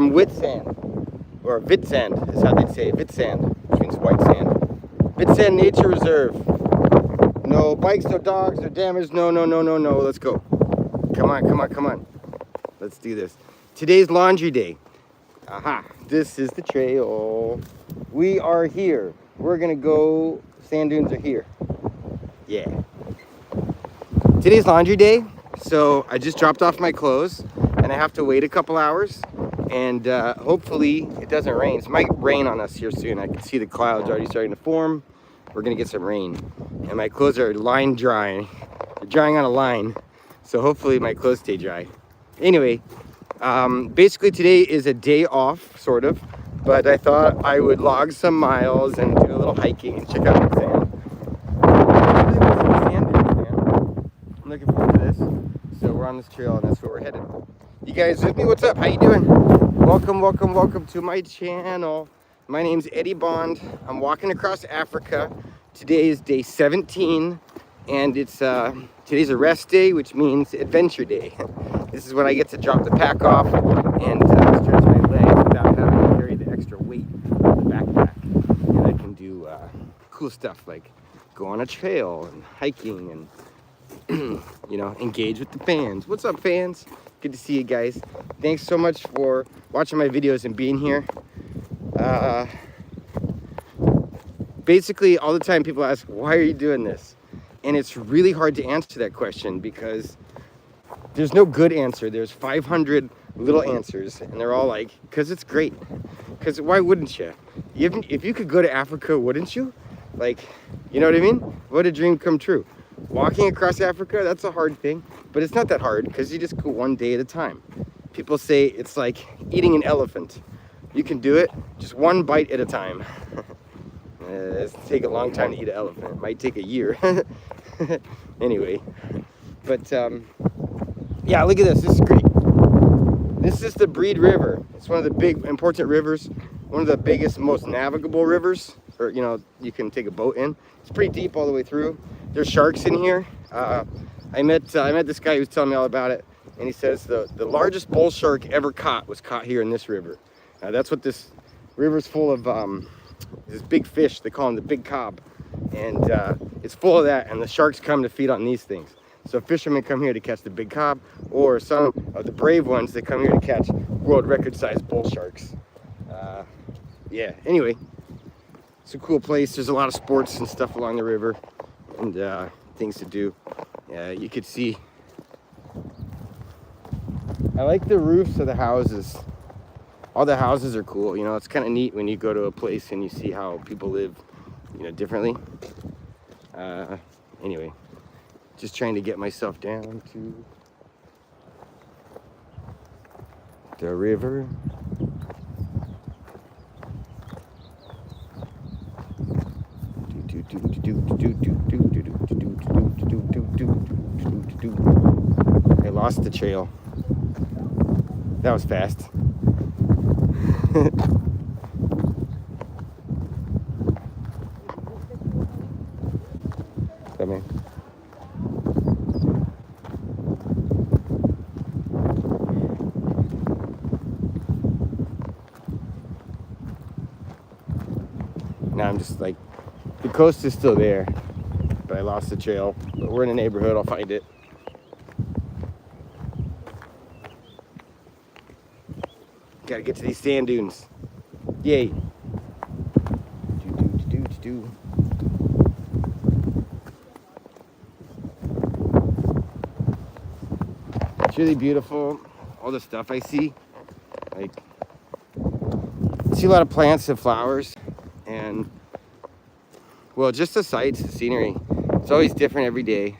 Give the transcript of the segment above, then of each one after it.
from Witsand, or Witsand is how they'd say it. Witsand, which means white sand. Witsand Nature Reserve. No bikes, no dogs, no damage, no. Let's go. Come on. Let's do this. Today's laundry day. Aha, this is the trail. We are here. We're gonna go, sand dunes are here. Yeah. Today's laundry day, so I just dropped off my clothes and I have to wait a couple hours, and hopefully it doesn't rain. It might rain on us here soon. I can see the clouds already starting to form. We're gonna get some rain. And my clothes are line drying. They're drying on a line, so hopefully my clothes stay dry. Anyway, basically today is a day off, sort of, but I thought I would log some miles and do a little hiking and check out the sand. I'm looking forward to this. So we're on this trail and that's where we're headed. You guys with me? What's up? How you doing? Welcome to my channel. My name's Eddie Bond. I'm walking across Africa. Today is day 17 and it's today's a rest day, which means adventure day. This is when I get to drop the pack off and stretch my legs without having to carry the extra weight of the backpack. And I can do cool stuff like go on a trail and hiking and you know, engage with the fans. What's up, fans? Good to see you guys. Thanks so much for watching my videos and being here. Basically, all the time people ask, why are you doing this? And it's really hard to answer that question because there's no good answer. There's 500 little answers, and they're all like, because it's great. Because why wouldn't you? Even if you could go to Africa, wouldn't you? Like, you know what I mean? What a dream come true. Walking across Africa, that's a hard thing, but it's not that hard because you just go one day at a time. People say it's like eating an elephant. You can do it just one bite at a time. It's take a long time to eat an elephant. It might take a year. Anyway, but yeah, look at this. This is great. This is the Breed River. It's one of the big, important rivers. One of the biggest, most navigable rivers, or you know, you can take a boat in. It's pretty deep all the way through. There's sharks in here. I met this guy who was telling me all about it, and he says the largest bull shark ever caught was caught here in this river. That's what this river's full of. This big fish, they call him the big cob, and it's full of that, and the sharks come to feed on these things. So fishermen come here to catch the big cob, or some of the brave ones, they come here to catch world record sized bull sharks. Yeah, anyway, it's a cool place. There's a lot of sports and stuff along the river, and things to do. You could see, I like the roofs of the houses. All the houses are cool, you know. It's kind of neat when you go to a place and you see how people live, you know, differently. Anyway, just trying to get myself down to the river. I lost the trail. That was fast. Come in. Now I'm just like, the coast is still there, but I lost the trail. But we're in a neighborhood, I'll find it. Gotta get to these sand dunes. Yay. It's really beautiful. All the stuff I see. Like, I see a lot of plants and flowers. And, well, just the sights, the scenery. It's always different every day.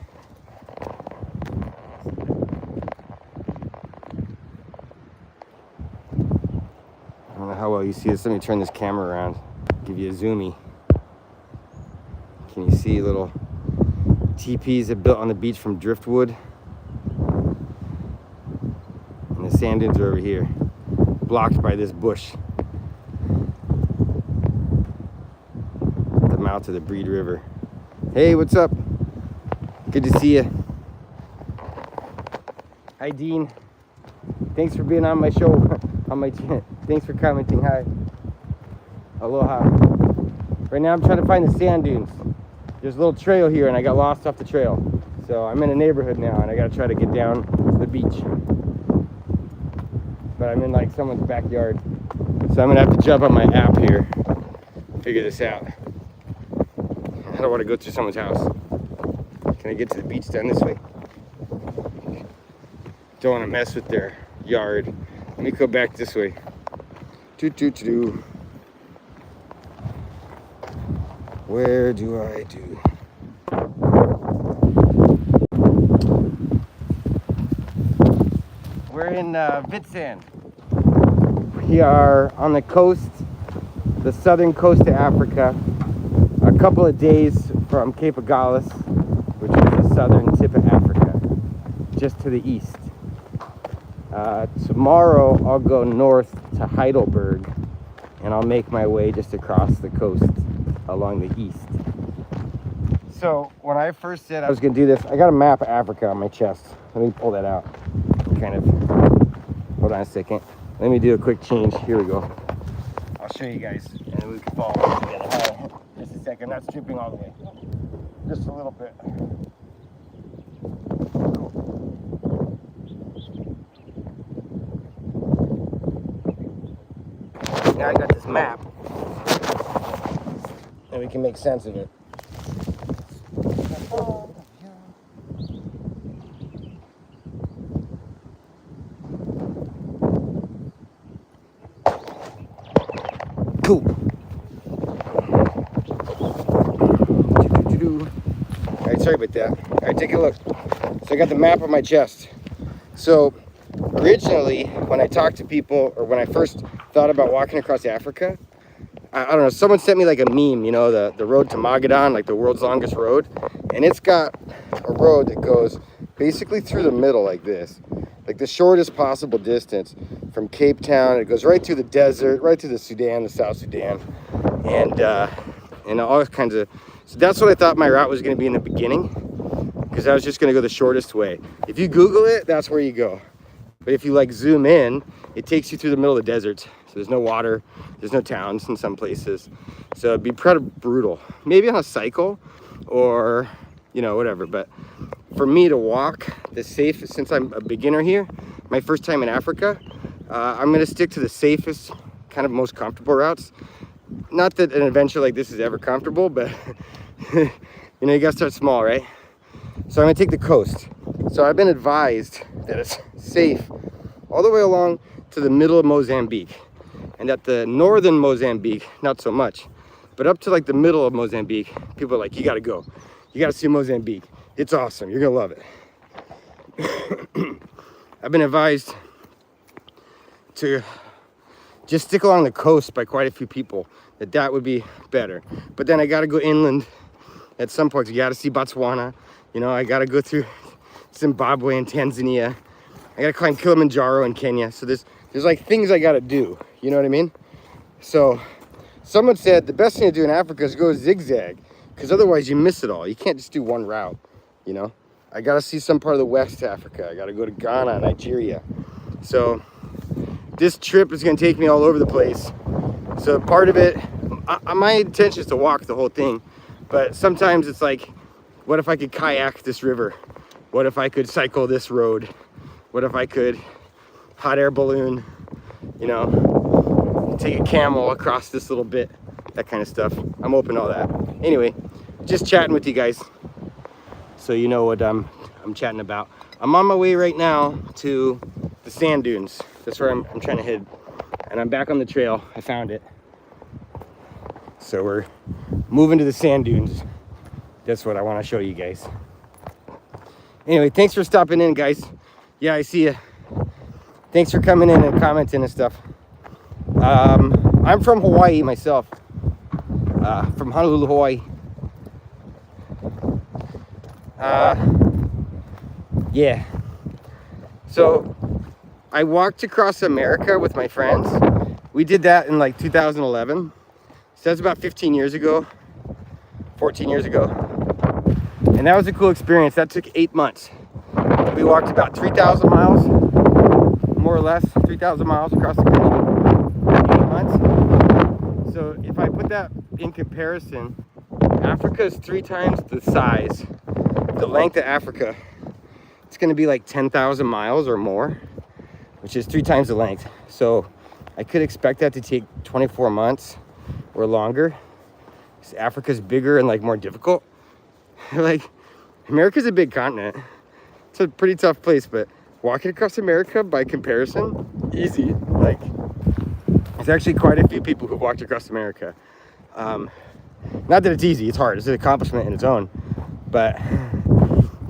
I don't know how well you see this. Let me turn this camera around, give you a zoomy. Can you see little teepees that built on the beach from driftwood? And the sand dunes are over here, blocked by this bush. At the mouth of the Breed River. Hey, what's up? Good to see you. Hi, Dean. Thanks for being on my show, on my Thanks for commenting. Hi. Aloha. Right now I'm trying to find the sand dunes. There's a little trail here and I got lost off the trail. So I'm in a neighborhood now and I gotta try to get down to the beach. But I'm in like someone's backyard. So I'm gonna have to jump on my app here, figure this out. I don't want to go through someone's house. Can I get to the beach down this way? Don't want to mess with their yard. Let me go back this way. Where do I do? We're in Witsand. We are on the coast, the southern coast of Africa, a couple of days from Cape Agulhas, which is the southern tip of Africa, just to the east. Tomorrow I'll go north to Heidelberg and I'll make my way just across the coast along the east. So when I first said I was going to do this, I got a map of Africa on my chest. Let me pull that out. Kind of, hold on a second. Let me do a quick change. Here we go. I'll show you guys and then we can follow together. Just a second, not stripping all the way. Just a little bit. Now I got this map and we can make sense of it. Cool. All right, sorry about that. All right, take a look. So I got the map on my chest. So originally, when I talked to people, or when I first thought about walking across Africa, I don't know, someone sent me like a meme, you know, the road to Magadan, like the world's longest road. And it's got a road that goes basically through the middle like this. Like the shortest possible distance from Cape Town. It goes right through the desert, right through the Sudan, the South Sudan. And all kinds of, so that's what I thought my route was going to be in the beginning, because I was just going to go the shortest way. If you Google it, that's where you go. But if you like zoom in, it takes you through the middle of the desert. So there's no water, there's no towns in some places. So it'd be pretty brutal. Maybe on a cycle or, you know, whatever. But for me to walk the safest, since I'm a beginner here, my first time in Africa, I'm going to stick to the safest, kind of most comfortable routes. Not that an adventure like this is ever comfortable, but you know, you got to start small, right? So I'm going to take the coast. So I've been advised that it's safe all the way along to the middle of Mozambique, and at the northern Mozambique, not so much, but up to like the middle of Mozambique, people are like, you got to go. You got to see Mozambique. It's awesome. You're going to love it. I've been advised to just stick along the coast by quite a few people, that would be better. But then I got to go inland at some point. You got to see Botswana. You know, I got to go through Zimbabwe and Tanzania. I got to climb Kilimanjaro in Kenya. So there's like things I got to do. You know what I mean? So someone said the best thing to do in Africa is go zigzag, because otherwise you miss it all. You can't just do one route, you know? I got to see some part of the West Africa. I got to go to Ghana, Nigeria. So this trip is going to take me all over the place. So part of it, my intention is to walk the whole thing, but sometimes it's like, what if I could kayak this river? What if I could cycle this road? What if I could hot air balloon, you know, take a camel across this little bit, that kind of stuff. I'm open to all that. Anyway, just chatting with you guys, so you know what I'm chatting about. I'm on my way right now to the sand dunes. That's where I'm trying to head, and I'm back on the trail. I found it. So we're moving to the sand dunes. That's what I want to show you guys. Anyway, thanks for stopping in, guys. Yeah, I see you. Thanks for coming in and commenting and stuff. I'm from Hawaii myself. From Honolulu, Hawaii. Yeah. So I walked across America with my friends. We did that in like 2011. So that's about 15 years ago, 14 years ago. And that was a cool experience. That took 8 months. We walked about 3,000 miles, more or less, 3,000 miles across the country. put that in comparison, Africa is 3 times the size. The length of Africa, it's going to be like 10,000 miles or more, which is 3 times the length. So I could expect that to take 24 months or longer. Africa's bigger and like more difficult. Like, America's a big continent. It's a pretty tough place, but walking across America by comparison, easy. Like, there's actually quite a few people who walked across America. Not that it's easy, it's hard. It's an accomplishment in its own. But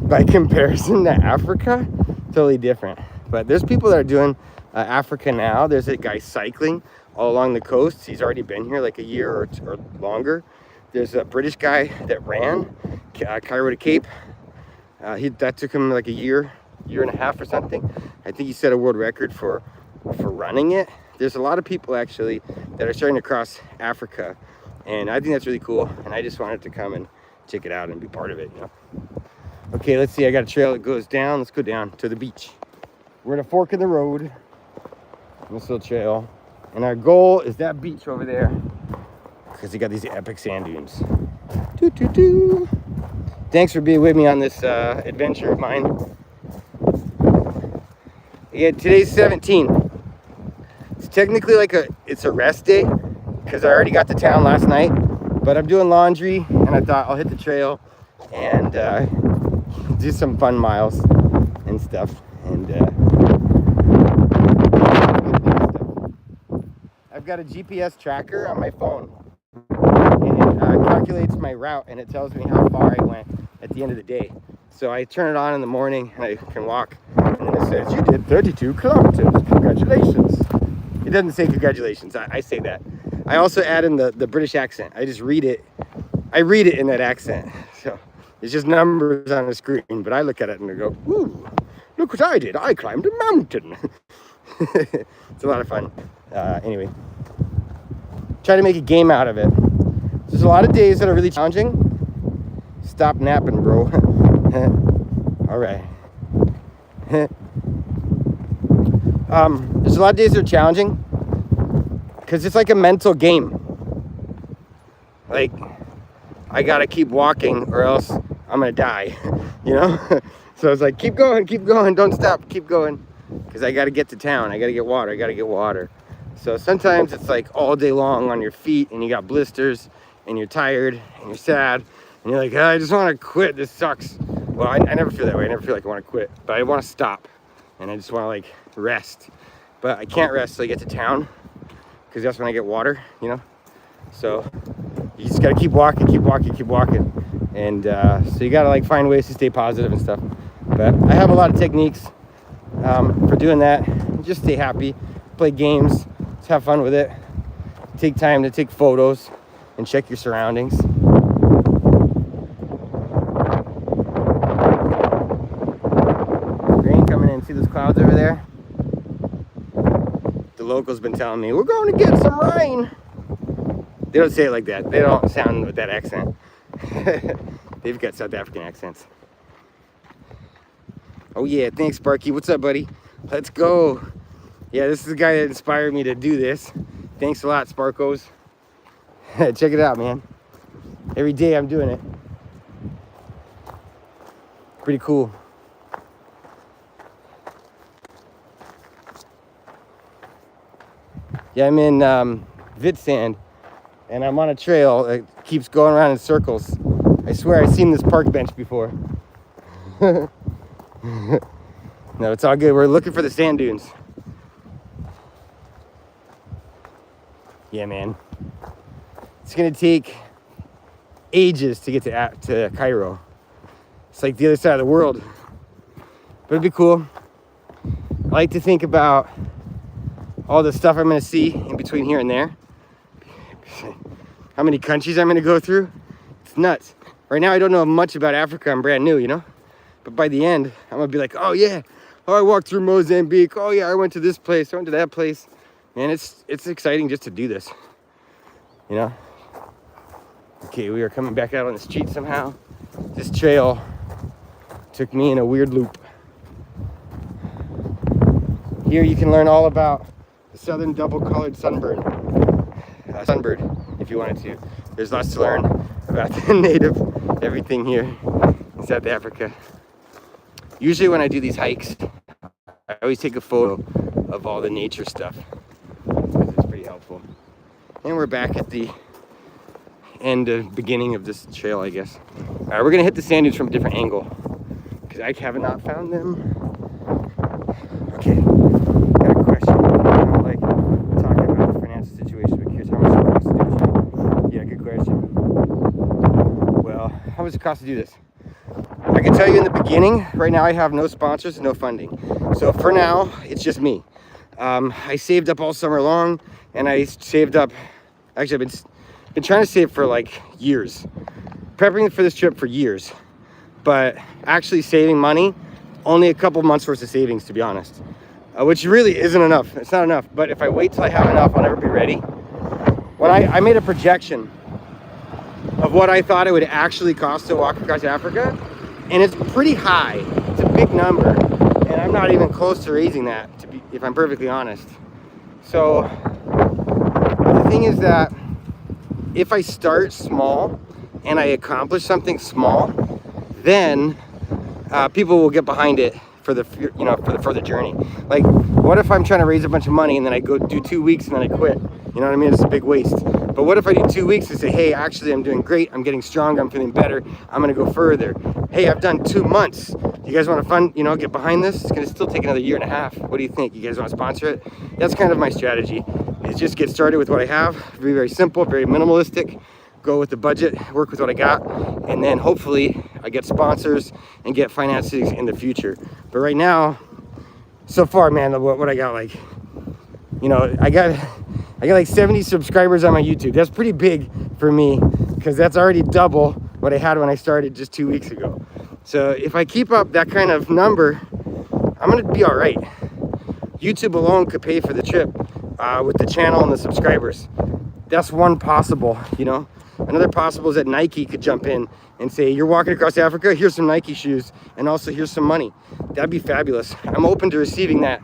by comparison to Africa, totally different. But there's people that are doing Africa now. There's a guy cycling all along the coast. He's already been here like a year or longer. There's a British guy that ran Cairo to Cape. That took him like a year and a half or something. I think he set a world record for running it. There's a lot of people actually that are starting to cross Africa, and I think that's really cool. And I just wanted to come and check it out and be part of it, you know. Okay, let's see. I got a trail that goes down. Let's go down to the beach. We're at a fork in the road. This little trail, and our goal is that beach over there, because you got these epic sand dunes. Doo, doo, doo. Thanks for being with me on this adventure of mine. Yeah, today's 17. It's technically like it's a rest day because I already got to town last night, but I'm doing laundry and I thought I'll hit the trail and do some fun miles and stuff. And I've got a GPS tracker on my phone, and it calculates my route, and it tells me how far I went at the end of the day. So I turn it on in the morning and I can walk, and then it says, you did 32 kilometers, congratulations. It doesn't say congratulations, I say that. I also add in the British accent. I just read it. I read it in that accent. So it's just numbers on the screen, but I look at it and I go, woo, look what I did. I climbed a mountain. It's a lot of fun. Anyway, try to make a game out of it. There's a lot of days that are really challenging. Stop napping, bro. All right. There's a lot of days that are challenging because it's like a mental game. Like, I gotta keep walking or else I'm gonna die, you know? So it's like, keep going, don't stop, keep going. Because I gotta get to town, I gotta get water. So sometimes it's like all day long on your feet and you got blisters and you're tired and you're sad and you're like, oh, I just wanna quit, this sucks. Well, I never feel that way, I never feel like I wanna quit, but I wanna stop and I just wanna like rest. But I can't rest till I get to town because that's when I get water, you know? So you just gotta keep walking. And so you gotta like find ways to stay positive and stuff. But I have a lot of techniques for doing that. Just stay happy, play games, just have fun with it. Take time to take photos and check your surroundings. Rain coming in, see those clouds over there? The locals been telling me, we're going to get some rain. They don't say it like that. They don't sound with that accent. They've got South African accents. Oh yeah, thanks Sparky. What's up, buddy? Let's go. Yeah, this is the guy that inspired me to do this. Thanks a lot, Sparkos. Check it out, man. Every day I'm doing it. Pretty cool. Yeah, I'm in Witsand, and I'm on a trail that keeps going around in circles. I swear I've seen this park bench before. No, it's all good. We're looking for the sand dunes. Yeah, man. It's gonna take ages to get to Cairo. It's like the other side of the world. But it'd be cool. I like to think about all the stuff I'm gonna see in between here and there. How many countries I'm gonna go through. It's nuts. Right now I don't know much about Africa. I'm brand new, you know? But by the end, I'm gonna be like, oh yeah, oh, I walked through Mozambique. Oh yeah, I went to this place, I went to that place. Man, it's exciting just to do this, you know? Okay, we are coming back out on the street somehow. This trail took me in a weird loop. Here you can learn all about the southern double-colored sunbird. If if you wanted to. There's lots to learn about the native everything here in South Africa. Usually when I do these hikes, I always take a photo of all the nature stuff. It's pretty helpful. And we're back at the beginning of this trail, I guess. All right, we're gonna hit the sand dunes from a different angle because I have not found them. Okay, got a question. I'm like talking about the financial situation, but here's how much it costs to do this. Yeah, good question. Well, how much it cost to do this? I can tell you in the beginning, right now I have no sponsors and no funding. So for now, it's just me. I saved up all summer long, and I saved up, actually I've been trying to save for like years. Prepping for this trip for years. But actually saving money, only a couple months worth of savings, to be honest. Which really isn't enough. It's not enough. But if I wait till I have enough, I'll never be ready. When I made a projection of what I thought it would actually cost to walk across Africa, and it's pretty high. It's a big number, and I'm not even close to raising that, if I'm perfectly honest. So the thing is that if I start small and I accomplish something small, then people will get behind it for the further journey. Like, what if I'm trying to raise a bunch of money and then I go do 2 weeks and then I quit? You know what I mean? It's a big waste. But what if I do 2 weeks and say, hey, actually I'm doing great, I'm getting stronger, I'm feeling better, I'm gonna go further. Hey, I've done 2 months. You guys want to get behind this? It's gonna still take another 1.5 years. What do you think? You guys want to sponsor it? That's kind of my strategy, is just get started with what I have. Very, very simple, very minimalistic. Go with the budget, work with what I got, and then hopefully I get sponsors and get financing in the future. But right now, so far, man, what I got, like, I got like 70 subscribers on my YouTube. That's pretty big for me, because that's already double what I had when I started just 2 weeks ago. So if I keep up that kind of number, I'm gonna be all right. YouTube alone could pay for the trip with the channel and the subscribers. That's one possible, Another possible is that Nike could jump in and say, you're walking across Africa, here's some Nike shoes, and also here's some money. That'd be fabulous. I'm open to receiving that.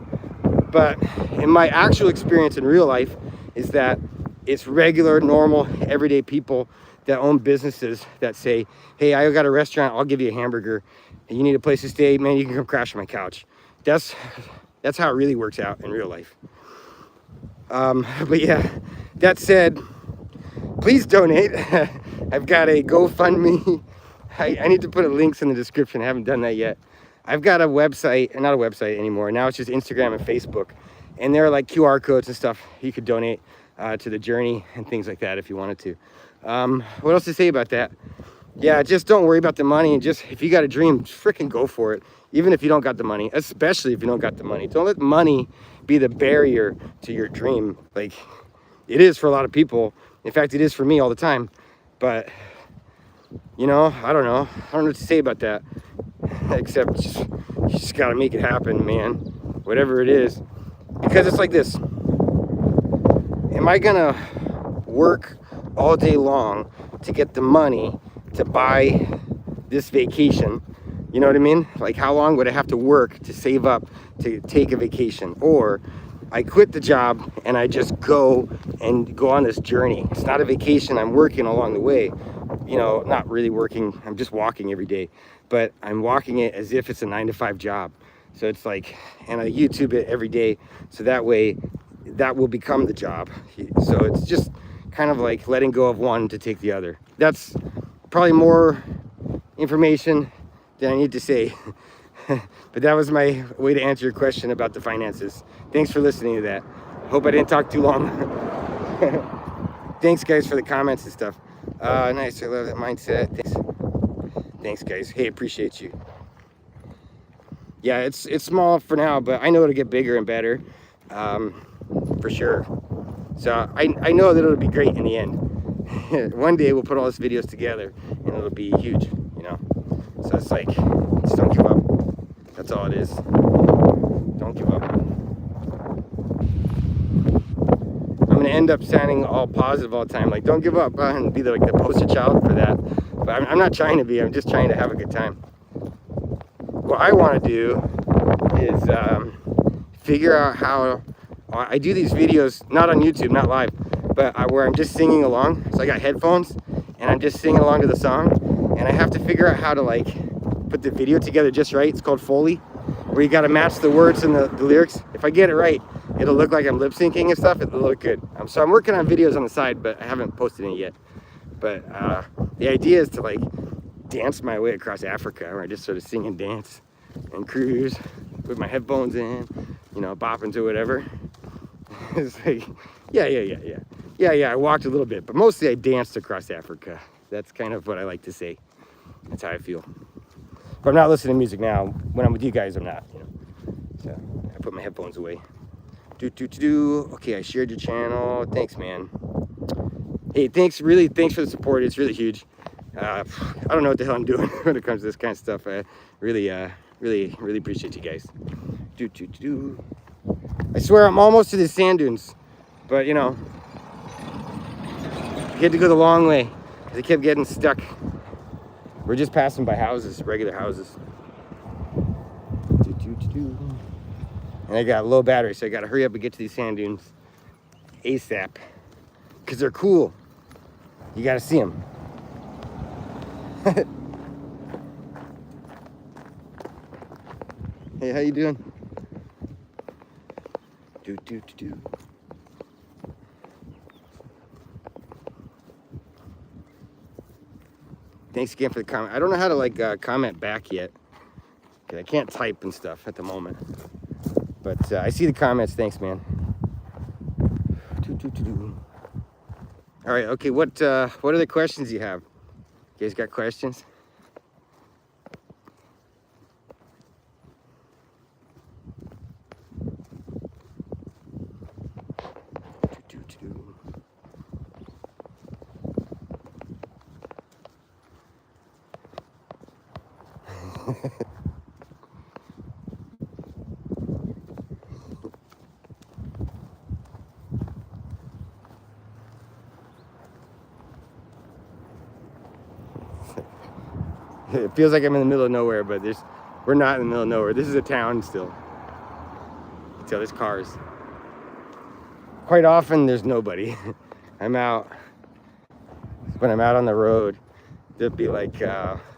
But in my actual experience in real life is that it's regular, normal, everyday people that own businesses that say, hey, I got a restaurant, I'll give you a hamburger. And you need a place to stay, man, you can come crash on my couch. That's how it really works out in real life. But yeah, that said, please donate. I've got a GoFundMe. I need to put links in the description. I haven't done that yet. I've got a website, not a website anymore. Now it's just Instagram and Facebook. And there are like QR codes and stuff. You could donate to the journey and things like that if you wanted to. What else to say about that? Yeah, just don't worry about the money. Just, if you got a dream, freaking go for it. Even if you don't got the money, especially if you don't got the money. Don't let money be the barrier to your dream. Like, it is for a lot of people. In fact, it is for me all the time. But, I don't know. I don't know what to say about that. Except you just gotta make it happen, man. Whatever it is. Because it's like this. Am I gonna work all day long to get the money to buy this vacation? You know what I mean? Like, how long would I have to work to save up to take a vacation? Or I quit the job and I just go on this journey. It's not a vacation, I'm working along the way. Not really working, I'm just walking every day. But I'm walking it as if it's a 9-to-5 job. So it's like, and I YouTube it every day. So that way, that will become the job. So it's just kind of like letting go of one to take the other. That's probably more information than I need to say. But that was my way to answer your question about the finances. Thanks for listening to that. Hope I didn't talk too long. Thanks, guys, for the comments and stuff. Nice, I love that mindset. Thanks, guys. Hey, appreciate you. Yeah, it's small for now, but I know it'll get bigger and better, for sure. So I know that it'll be great in the end. One day we'll put all these videos together and it'll be huge, So it's like, just don't give up. That's all it is. Don't give up. I'm gonna end up sounding all positive all the time, like don't give up, and be the poster child for that. But I'm not trying to be. I'm just trying to have a good time. What I want to do is figure out how I do these videos, not on YouTube, not live. but where I'm just singing along. So I got headphones and I'm just singing along to the song, and I have to figure out how to like put the video together just right. It's called Foley, where you got to match the words and the lyrics. If I get it right, it'll look like I'm lip syncing and stuff. It'll look good. So I'm working on videos on the side, but I haven't posted any yet. But the idea is to like dance my way across Africa, where I just sort of sing and dance and cruise with my headphones in, you know, bopping to whatever. It's like, yeah, I walked a little bit, but mostly I danced across Africa. That's kind of what I like to say. That's how I feel. But I'm not listening to music now. When I'm with you guys, I'm not, you know. So I put my headphones away. Okay, I shared your channel. Thanks, man. Hey, thanks for the support. It's really huge. I don't know what the hell I'm doing when it comes to this kind of stuff. I really appreciate you guys. I swear I'm almost to the sand dunes, but you know, I had to go the long way because I kept getting stuck. We're just passing by houses, regular houses. And I got low battery, so I got to hurry up and get to these sand dunes ASAP because they're cool. You got to see them. Hey, how you doing? Thanks again for the comment. I don't know how to like comment back yet, because I can't type and stuff at the moment. But I see the comments. Thanks, man. All right. Okay. What other questions you have? You guys got questions? It feels like I'm in the middle of nowhere, but we're not in the middle of nowhere. This is a town still. You can tell there's cars. Quite often there's nobody. I'm out. When I'm out on the road, there'll be like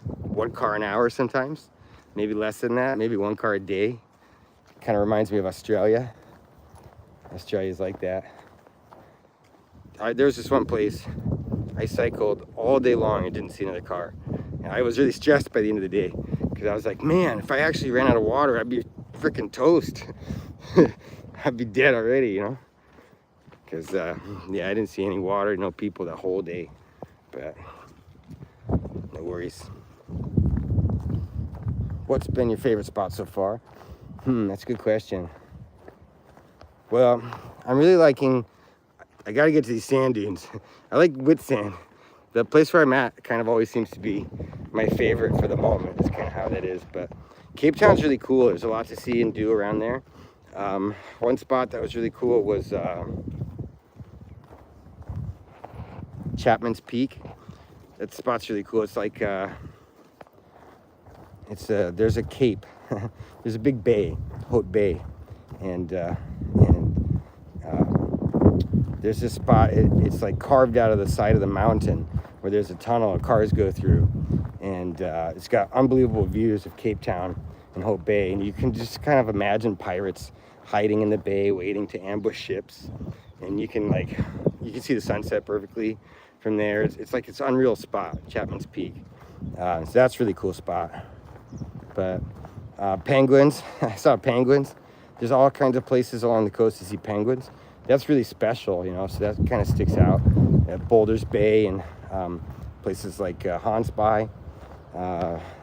1 car an hour sometimes. Maybe less than that, maybe 1 car a day. Kind of reminds me of Australia. Australia's like that. There was this one place I cycled all day long and didn't see another car. And I was really stressed by the end of the day because I was like, man, if I actually ran out of water, I'd be freaking toast. I'd be dead already, you know? Because, yeah, I didn't see any water, no people that whole day. But no worries. What's been your favorite spot so far? That's a good question. Well, I'm really liking, I gotta get to these sand dunes. I like Witsand. The place where I'm at kind of always seems to be my favorite for the moment. That's kind of how that is. But Cape Town's really cool. There's a lot to see and do around there. One spot that was really cool was Chapman's Peak. That spot's really cool. It's like there's a cape. There's a big bay, Haute Bay, and there's this spot. It's like carved out of the side of the mountain where there's a tunnel cars go through, and it's got unbelievable views of Cape Town and Haute Bay, and you can just kind of imagine pirates hiding in the bay waiting to ambush ships, and you can see the sunset perfectly from there. It's like it's an unreal spot, Chapman's Peak. So that's a really cool spot. But penguins, I saw penguins. There's all kinds of places along the coast to see penguins. That's really special, you know, so that kind of sticks out. At Boulders Bay and places like Hansby.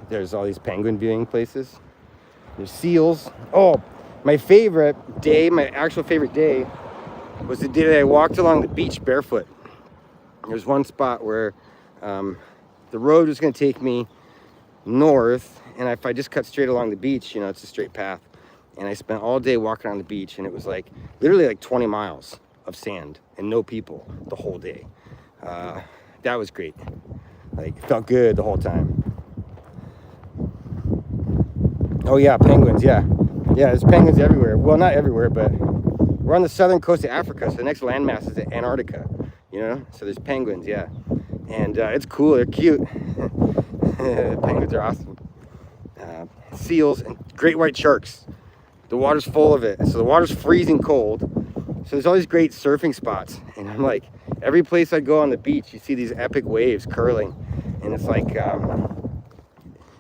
There's all these penguin viewing places. There's seals. Oh, my favorite day, my actual favorite day, was the day that I walked along the beach barefoot. There's one spot where the road was going to take me north, and if I just cut straight along the beach, you know, it's a straight path. And I spent all day walking on the beach, and it was like literally like 20 miles of sand and no people the whole day. That was great. Like, it felt good the whole time. Oh yeah, penguins, yeah. Yeah, there's penguins everywhere. Well, not everywhere, but we're on the southern coast of Africa, so the next landmass is Antarctica. you know? So there's penguins, yeah. And it's cool, they're cute. Penguins are awesome. Seals and great white sharks. The water's full of it. So the water's freezing cold. So there's all these great surfing spots. And I'm like, every place I go on the beach, you see these epic waves curling. And it's like,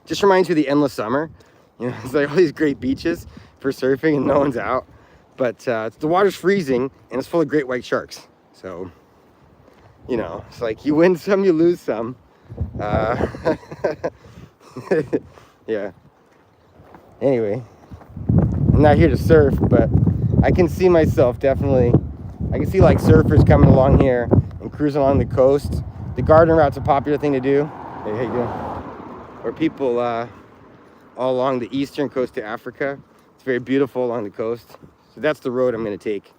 just reminds you of the endless summer. You know, it's like all these great beaches for surfing and no one's out. But the water's freezing and it's full of great white sharks. So, you know, it's like you win some, you lose some. Yeah. Anyway, I'm not here to surf, but I can see myself definitely. I can see like surfers coming along here and cruising along the coast. The garden route's a popular thing to do. Hey, how you doing? Or people all along the eastern coast of Africa. It's very beautiful along the coast. So that's the road I'm going to take.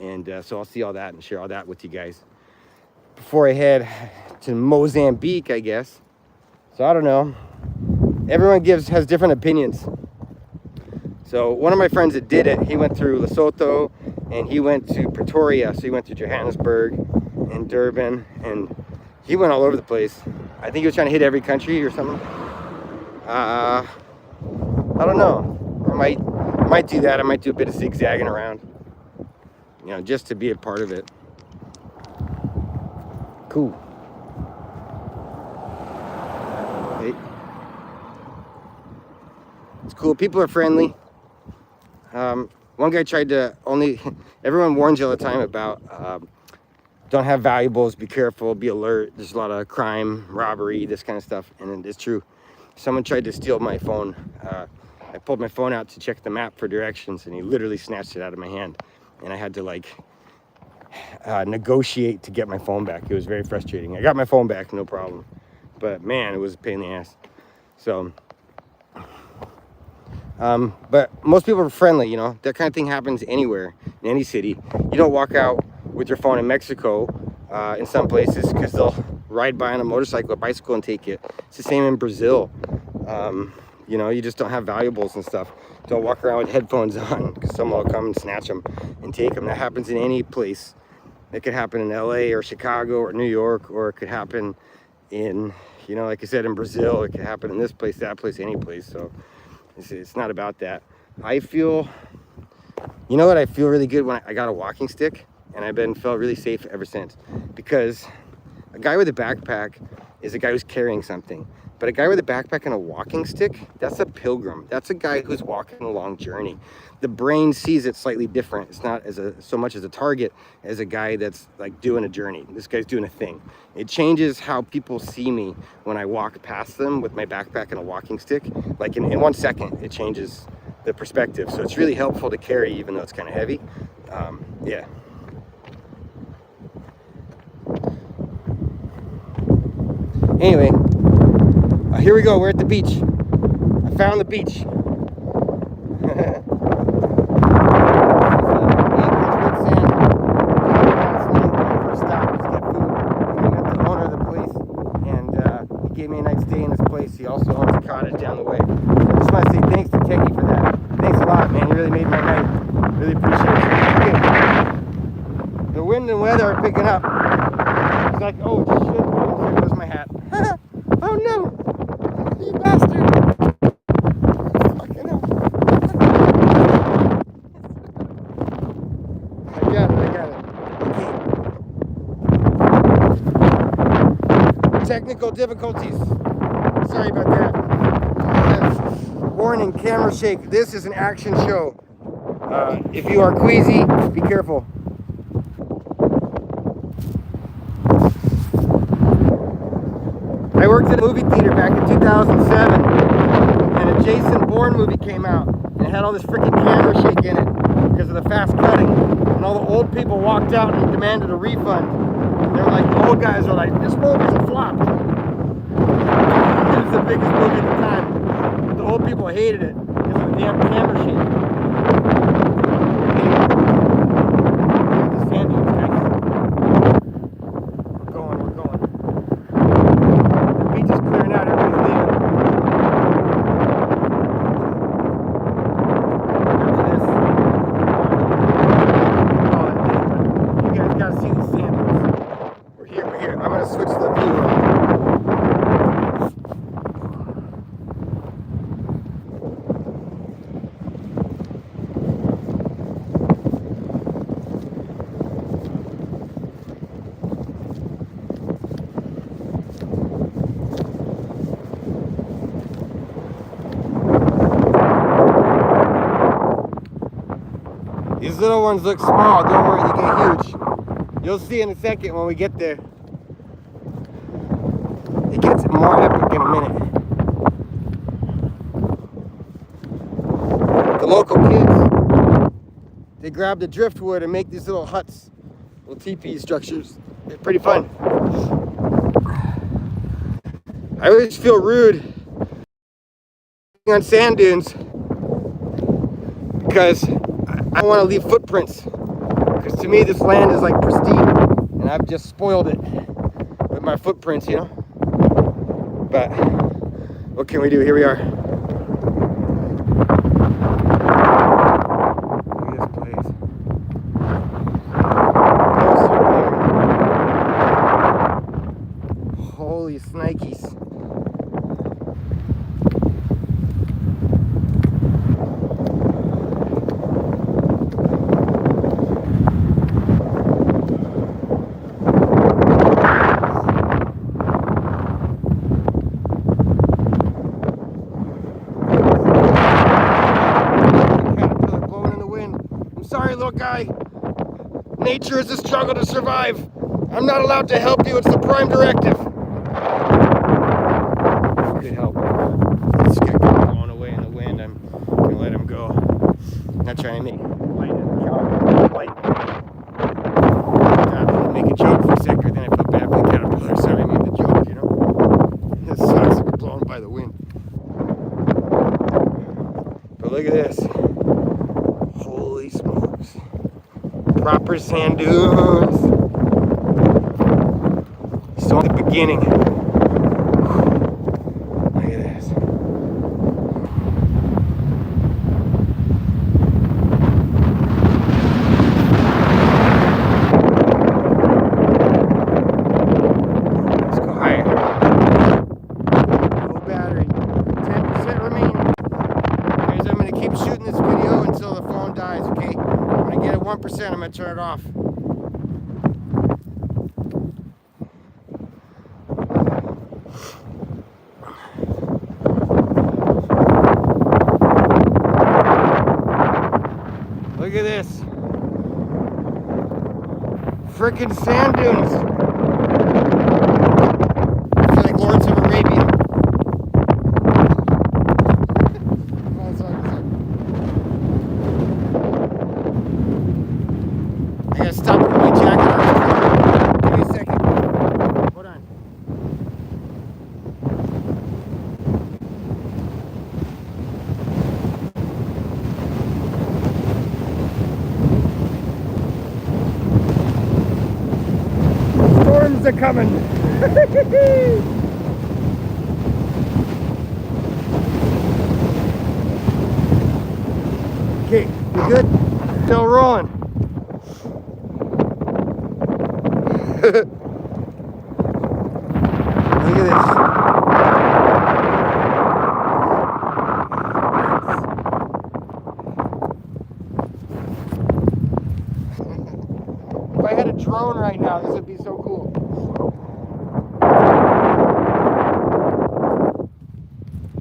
And so I'll see all that and share all that with you guys before I head to Mozambique, I guess. So I don't know. Everyone has different opinions. So one of my friends that did it, he went through Lesotho and he went to Pretoria. So he went to Johannesburg and Durban and he went all over the place. I think he was trying to hit every country or something. I don't know. I might do that. I might do a bit of zigzagging around, you know, just to be a part of it. Cool. Hey. It's cool. People are friendly. One guy tried to everyone warns you all the time about don't have valuables, be careful, be alert. There's a lot of crime, robbery, this kind of stuff. And it's true. Someone tried to steal my phone. I pulled my phone out to check the map for directions and he literally snatched it out of my hand. And I had to like negotiate to get my phone back. It was very frustrating. I got my phone back, no problem. But man, it was a pain in the ass. So, but most people are friendly, you know. That kind of thing happens anywhere, in any city. You don't walk out with your phone in Mexico, in some places, because they'll ride by on a motorcycle or bicycle and take it. It's the same in Brazil. You know, you just don't have valuables and stuff. Don't walk around with headphones on because someone will come and snatch them and take them. That happens in any place. It could happen in LA or Chicago or New York, or it could happen in, you know, like I said, in Brazil. It could happen in this place, that place, any place. So it's not about that. I feel, you know what, I feel really good when I got a walking stick, and I've felt really safe ever since, because a guy with a backpack is a guy who's carrying something. But a guy with a backpack and a walking stick, that's a pilgrim. That's a guy who's walking a long journey. The brain sees it slightly different. It's not so much as a target as a guy that's like doing a journey. This guy's doing a thing. It changes how people see me when I walk past them with my backpack and a walking stick. Like in 1 second, it changes the perspective. So it's really helpful to carry, even though it's kind of heavy. Yeah. Anyway. Here we go, we're at the beach. I found the beach. He gave me a night stay in this place. He also owns a cottage down the way. I just want to say thanks to Techie for that. Thanks a lot, man. You really made my night. Really appreciate it. The wind and weather are picking up. It's like, oh shit, there goes my hat. Oh no! You bastard! Fucking hell. I got it. Okay. Technical difficulties. Sorry about that. Warning, camera shake. This is an action show. If you are queasy, be careful. I worked at a movie theater back in 2007, and a Jason Bourne movie came out, and it had all this freaking camera shake in it because of the fast cutting, and all the old people walked out and demanded a refund. And they were like, the old guys were like, this movie's a flop. It was the biggest movie at the time, but the old people hated it because of the damn camera shake. The sand dunes, guys. We're going. Beach is clearing out, everybody's leaving. After this, you guys gotta see these sand dunes. Here, I'm gonna switch the view around. These little ones look small, don't worry, they get huge. You'll see in a second when we get there. It gets more epic in a minute. The local kids, they grab the driftwood and make these little huts, little teepee structures. They're pretty fun. I always feel rude on sand dunes because I want to leave footprints, because to me this land is like pristine and I've just spoiled it with my footprints, you know. But what can we do? Here we are. Look at this place. Holy snikes. Little guy, nature is a struggle to survive. I'm not allowed to help you. It's the prime directive. Good help. This guy got blown away in the wind. I'm gonna let him go. Not trying to make make a joke for a second, then I felt bad for the caterpillar. Sorry, I made the joke. You know, it sucks to get blown by the wind. But look at this. Holy smokes. Proper sand dunes. Still at the beginning. Look at this. Let's go higher. Low battery. 10% remaining. Guys, I'm going to keep shooting this video until the phone dies, okay? When I get at 1%, I'm going to turn it off. Look at this. Frickin' sand dunes. I feel like Lawrence of Arabia. I gotta stop with my jacket on. Give me a second. Hold on. Storms are coming. Okay, we good? Still rolling. Look at this. If I had a drone right now, this would be so cool.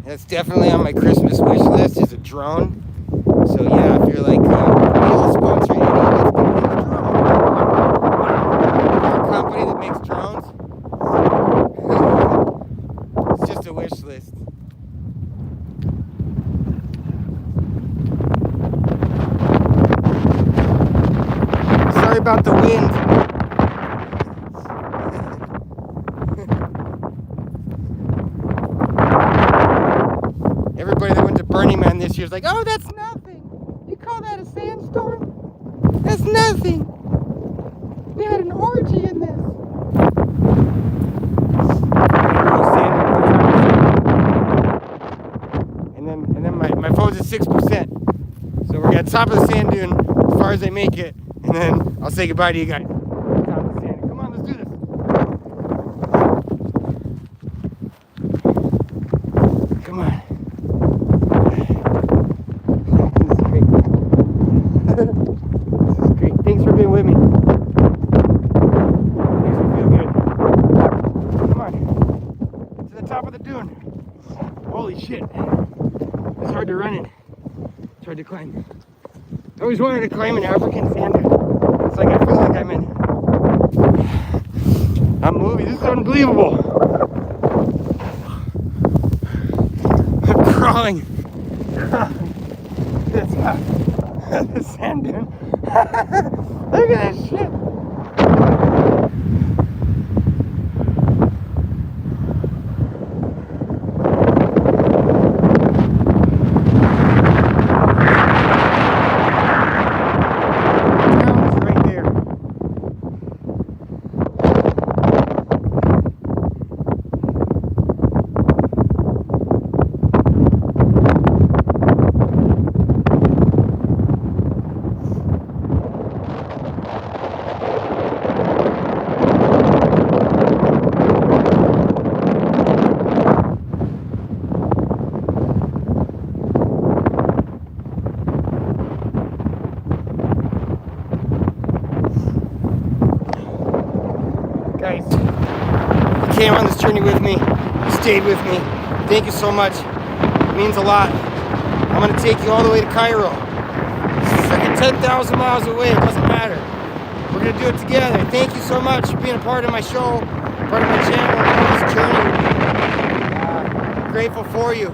That's definitely on my Christmas wish list, is a drone. So yeah, if you're like, we'll sponsor you, let's get a drone. A company that makes drones. It's just a wish list. Sorry about the wind. Everybody that went to Burning Man this year is like, oh, that's nothing. You call that a sandstorm? That's nothing. We had an orgy in this. And then my phone's at 6%. So we're at the top of the sand dune as far as I make it. And then I'll say goodbye to you guys. Top of the sand. Come on, let's do this. shit. It's hard to run in. It's hard to climb. I always wanted to climb an African sand dune. It's like I feel like I'm in a movie. This is unbelievable. I'm crawling. This sand dune. Look at this shit. Guys, you came on this journey with me, you stayed with me. Thank you so much. It means a lot. I'm gonna take you all the way to Cairo. It's freaking 10,000 miles away, it doesn't matter. We're gonna do it together. Thank you so much for being a part of my show, part of my channel, on this journey with me. Grateful for you.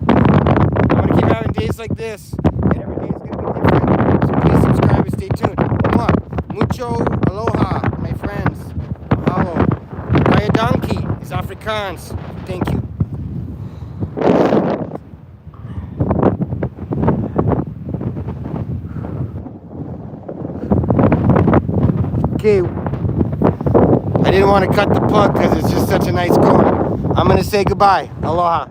I'm gonna keep having days like this, and every day is gonna be different. So please subscribe and stay tuned. Mwah. Mucho aloha, my friends. Mahalo. Kaya donkey is Afrikaans. Thank you. Okay, I didn't want to cut the plug because it's just such a nice going. I'm going to say goodbye. Aloha.